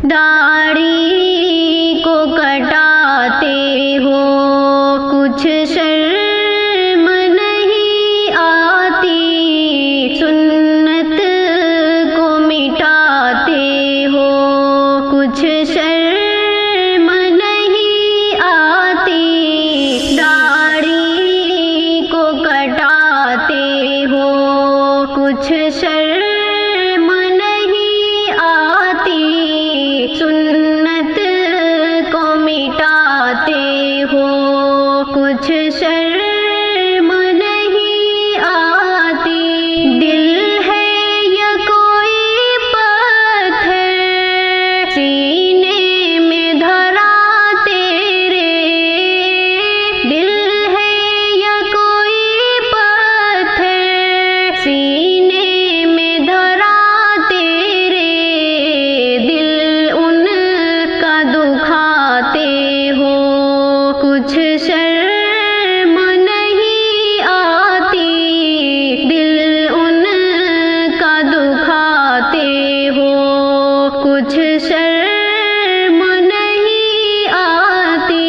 داڑھی کو کٹاتے ہو کچھ شرم نہیں آتی، سنت کو مٹاتے ہو کچھ شرم نہیں آتی، داڑھی کو کٹاتے ہو کچھ شرم نہیں آتی، سنت کو مٹاتے ہو کچھ شرم نہیں آتی، دل ہے یا کوئی پتھر سینے میں دھرا تیرے، دل ہے یا کوئی پتھر سینے میں دھرا تیرے، دل ان کا دکھاتے ہو کچھ شرم نہیں آتی، دل ان کا دکھاتے ہو کچھ شرم نہیں آتی،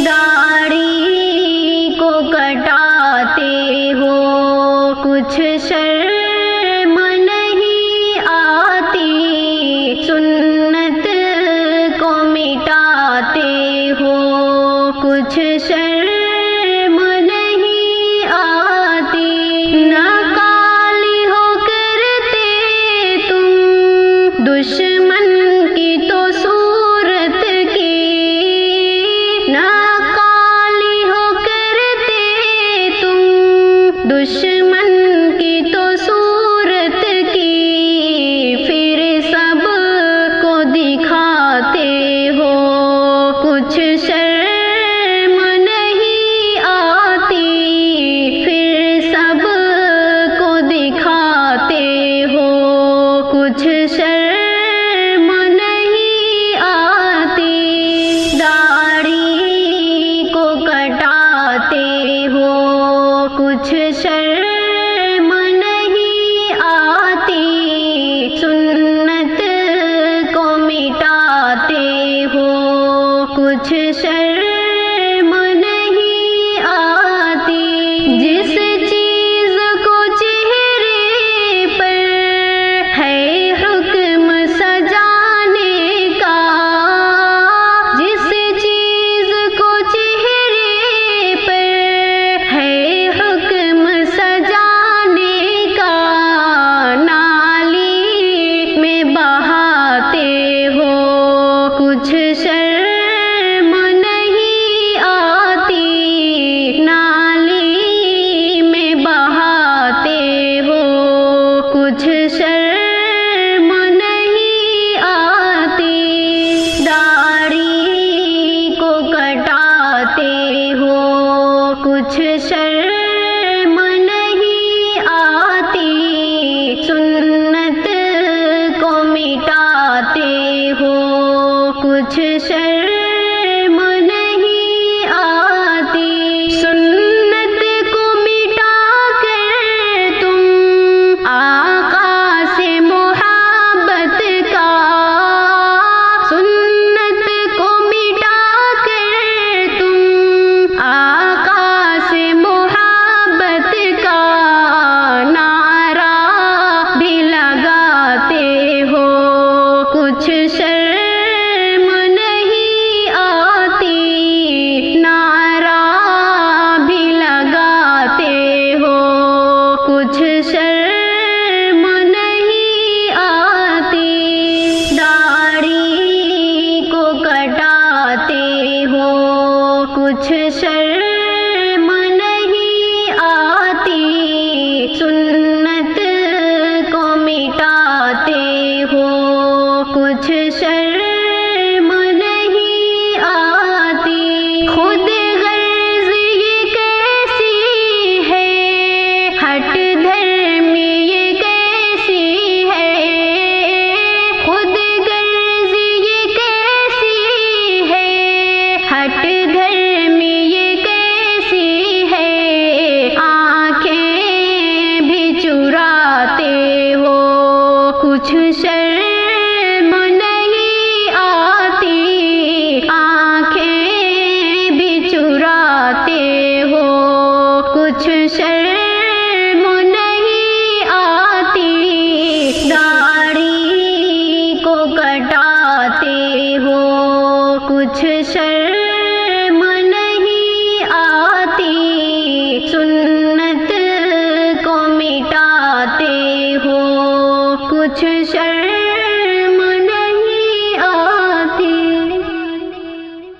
داڑھی کو کٹاتے ہو کچھ شرم نہیں آتی، سنت کو مٹاتے ہو کچھ شرم نہیں آتی، نہ کالی ہو کرتے تم دشمن کی تو صورت کی، نہ کالی ہو کرتے تم دشمن کی تو صورت کی، پھر سب کو دکھاتے ہو کچھ شرم نہیں آتی، پھر سب کو دکھاتے ہو کچھ شرم نہیں آتی، داڑھی کو کٹاتے ہو کچھ شرم نہیں آتی، سنت کو مٹاتے ہو کچھ شرم نہیں آتی، جس چیز کو چہرے پر ہے حکم سجانے کا، جس چیز کو چہرے پر ہے حکم سجانے کا، نالی میں بہاتے ہو کچھ شرم نہیں آتی، نالی میں بہاتے ہو کچھ شرم نہیں آتی، داڑھی کو کٹاتے ہو کچھ شرم نہیں آتی، سنت کو مٹاتے ہو کچھ شرم نہیں آتی، سنت کو مٹا کر تم آقا سے محبت کا، سنت کو مٹا کر تم آقا سے محبت کا نعرہ بھی لگاتے ہو کچھ شرم نہیں آتی، نعرہ بھی لگاتے ہو کچھ شرم نہیں آتی، داڑھی کو کٹاتے ہو کچھ شرم نہیں آتی، سنت کو مٹاتے ہو کچھ شرم نہیں آتی، خود غرض یہ کیسی ہے، ہٹ دھرمی یہ کیسی ہے، خود غرض یہ کیسی ہے، ہٹ دھرمی یہ کیسی ہے، آنکھیں بھی چراتے ہو کچھ شرم نہیں کچھ شرم نہیں آتی، داڑھی کو کٹاتے ہو کچھ شرم